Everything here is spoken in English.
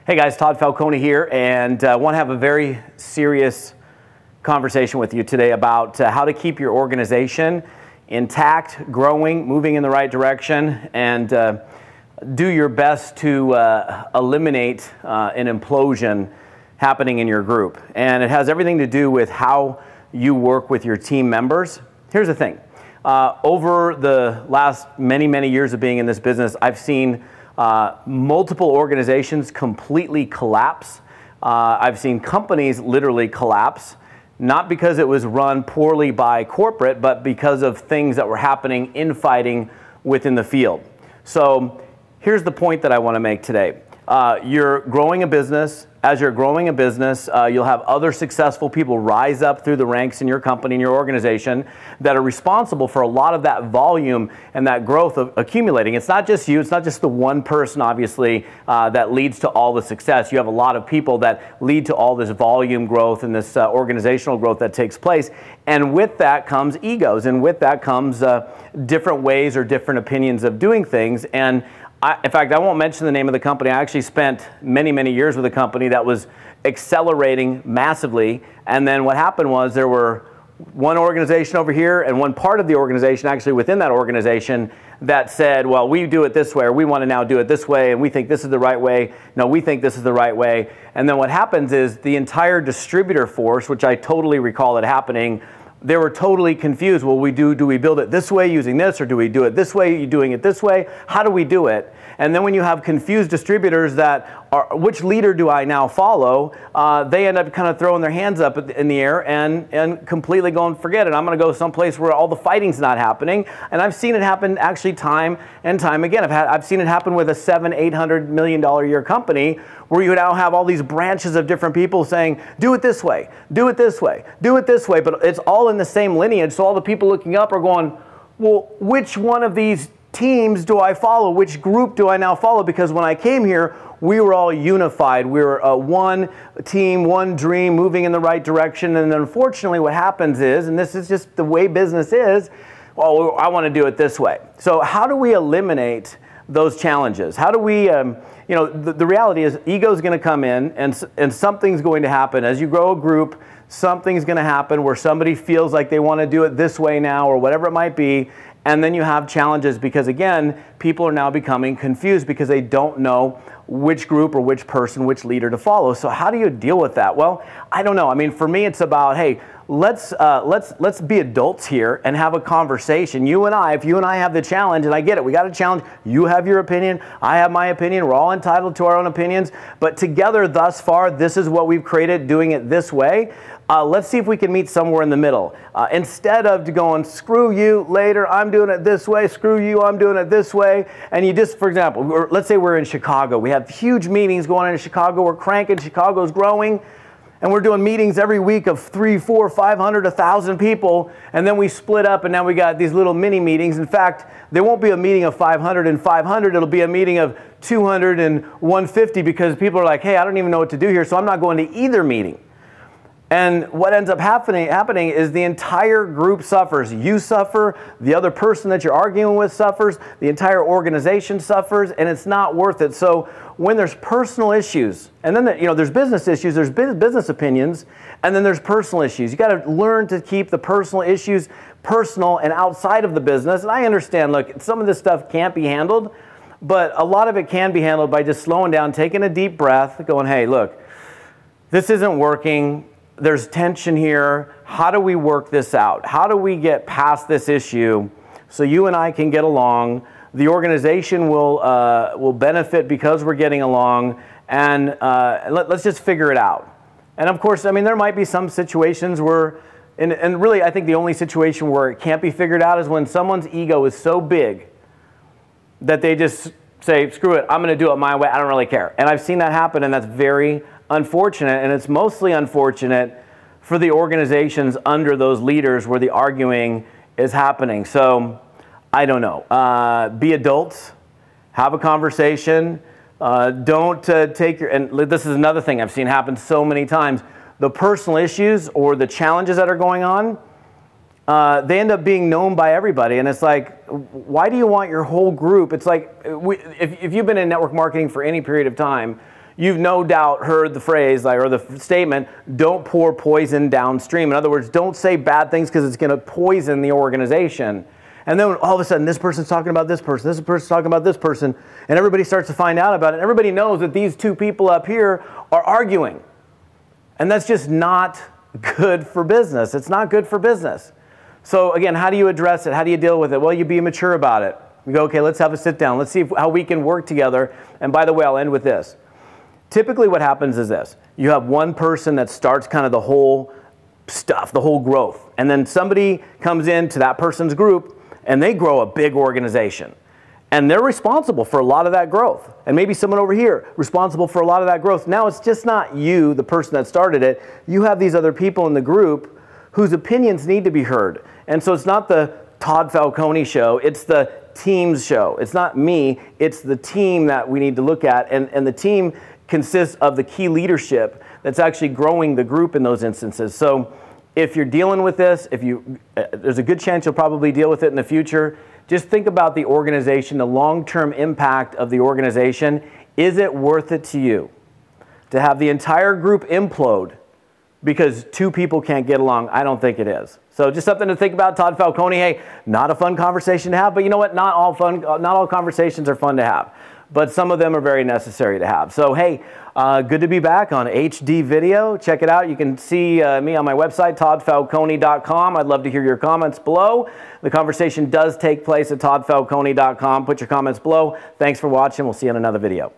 Hey guys, Todd Falcone here, and I want to have a very serious conversation with you today about how to keep your organization intact, growing, moving in the right direction, and do your best to eliminate an implosion happening in your group. And it has everything to do with how you work with your team members. Here's the thing. Over the last many years of being in this business, I've seen multiple organizations completely collapse. I've seen companies literally collapse, not because it was run poorly by corporate, but because of things that were happening, infighting within the field. So here's the point that I want to make today. You're growing a business. As you're growing a business, you'll have other successful people rise up through the ranks in your company, in your organization, that are responsible for a lot of that volume and that growth of accumulating. It's not just you. It's not just the one person, obviously, that leads to all the success. You have a lot of people that lead to all this volume growth and this organizational growth that takes place. And with that comes egos. And with that comes different ways or different opinions of doing things. And in fact, I won't mention the name of the company. I actually spent many years with a company that was accelerating massively. And then what happened was there were one organization over here and one part of the organization actually within that organization that said, well, we do it this way, or we want to now do it this way, and we think this is the right way. No, we think this is the right way. And then what happens is the entire distributor force, which I totally recall it happening, they were totally confused. Well, do we build it this way using this, or do we do it this way, you doing it this way? How do we do it? And then when you have confused distributors that are, which leader do I now follow? They end up kind of throwing their hands up in the air and completely going, forget it. I'm going to go someplace where all the fighting's not happening. And I've seen it happen actually time and time again. I've seen it happen with a $700–800 million a year company, where you now have all these branches of different people saying, do it this way, do it this way, do it this way, but it's all in the same lineage. So all the people looking up are going, well, which one of these teams do I follow? Which group do I now follow? Because when I came here, we were all unified. We were one team, one dream, moving in the right direction. And unfortunately what happens is, and this is just the way business is, well, I want to do it this way. So how do we eliminate those challenges? How do we, you know, the reality is ego is going to come in and something's going to happen. As you grow a group, something's going to happen where somebody feels like they want to do it this way now, or whatever it might be. And then you have challenges because, again, people are now becoming confused because they don't know which group or which person, which leader to follow. So how do you deal with that? Well, I don't know. I mean, for me, it's about, hey, let's be adults here and have a conversation. You and I, if you and I have the challenge, and I get it, we got a challenge. You have your opinion, I have my opinion. We're all entitled to our own opinions. But together, thus far, this is what we've created, doing it this way. Let's see if we can meet somewhere in the middle. Instead of going, screw you, later, I'm doing it this way, screw you, I'm doing it this way. And you just, for example, let's say we're in Chicago. We have huge meetings going on in Chicago. We're cranking, Chicago's growing. And we're doing meetings every week of 300, 400, 500, 1,000 people. And then we split up, and now we got these little mini meetings. In fact, there won't be a meeting of 500 and 500. It'll be a meeting of 200 and 150 because people are like, hey, I don't even know what to do here, so I'm not going to either meeting. And what ends up happening is the entire group suffers. You suffer, the other person that you're arguing with suffers, the entire organization suffers, and it's not worth it. So when there's personal issues, and then there's business issues, there's business opinions, and then there's personal issues. You got to learn to keep the personal issues personal and outside of the business. And I understand, look, some of this stuff can't be handled, but a lot of it can be handled by just slowing down, taking a deep breath, going, hey, look, this isn't working. There's tension here. How do we work this out? How do we get past this issue so you and I can get along? The organization will benefit because we're getting along, and let's just figure it out. And of course, I mean, there might be some situations where, and really I think the only situation where it can't be figured out is when someone's ego is so big that they just say, screw it, I'm going to do it my way, I don't really care. And I've seen that happen, and that's very unfortunate, and it's mostly unfortunate for the organizations under those leaders where the arguing is happening. So I don't know. Be adults have a conversation. Don't take your, and this is another thing I've seen happen so many times, the personal issues or the challenges that are going on, they end up being known by everybody. And it's like, why do you want your whole group? It's like, if you've been in network marketing for any period of time, you've no doubt heard the phrase, or the statement, don't pour poison downstream. In other words, don't say bad things because it's going to poison the organization. And then all of a sudden, this person's talking about this person's talking about this person, and everybody starts to find out about it. And everybody knows that these two people up here are arguing. And that's just not good for business. It's not good for business. So again, how do you address it? How do you deal with it? Well, you be mature about it. You go, okay, let's have a sit down. Let's see how we can work together. And by the way, I'll end with this. Typically what happens is this. You have one person that starts kind of the whole stuff, the whole growth. And then somebody comes into that person's group and they grow a big organization. And they're responsible for a lot of that growth. And maybe someone over here responsible for a lot of that growth. Now it's just not you, the person that started it. You have these other people in the group whose opinions need to be heard. And so it's not the Todd Falcone show, it's the team's show. It's not me, it's the team that we need to look at. And the team consists of the key leadership that's actually growing the group in those instances. So if you're dealing with this, there's a good chance you'll probably deal with it in the future. Just think about the organization, the long-term impact of the organization. Is it worth it to you to have the entire group implode because two people can't get along? I don't think it is. So just something to think about. Todd Falcone, hey, not a fun conversation to have, but you know what? Not all conversations are fun to have, but some of them are very necessary to have. So hey, good to be back on HD video. Check it out. You can see me on my website, toddfalcone.com. I'd love to hear your comments below. The conversation does take place at toddfalcone.com. Put your comments below. Thanks for watching. We'll see you in another video.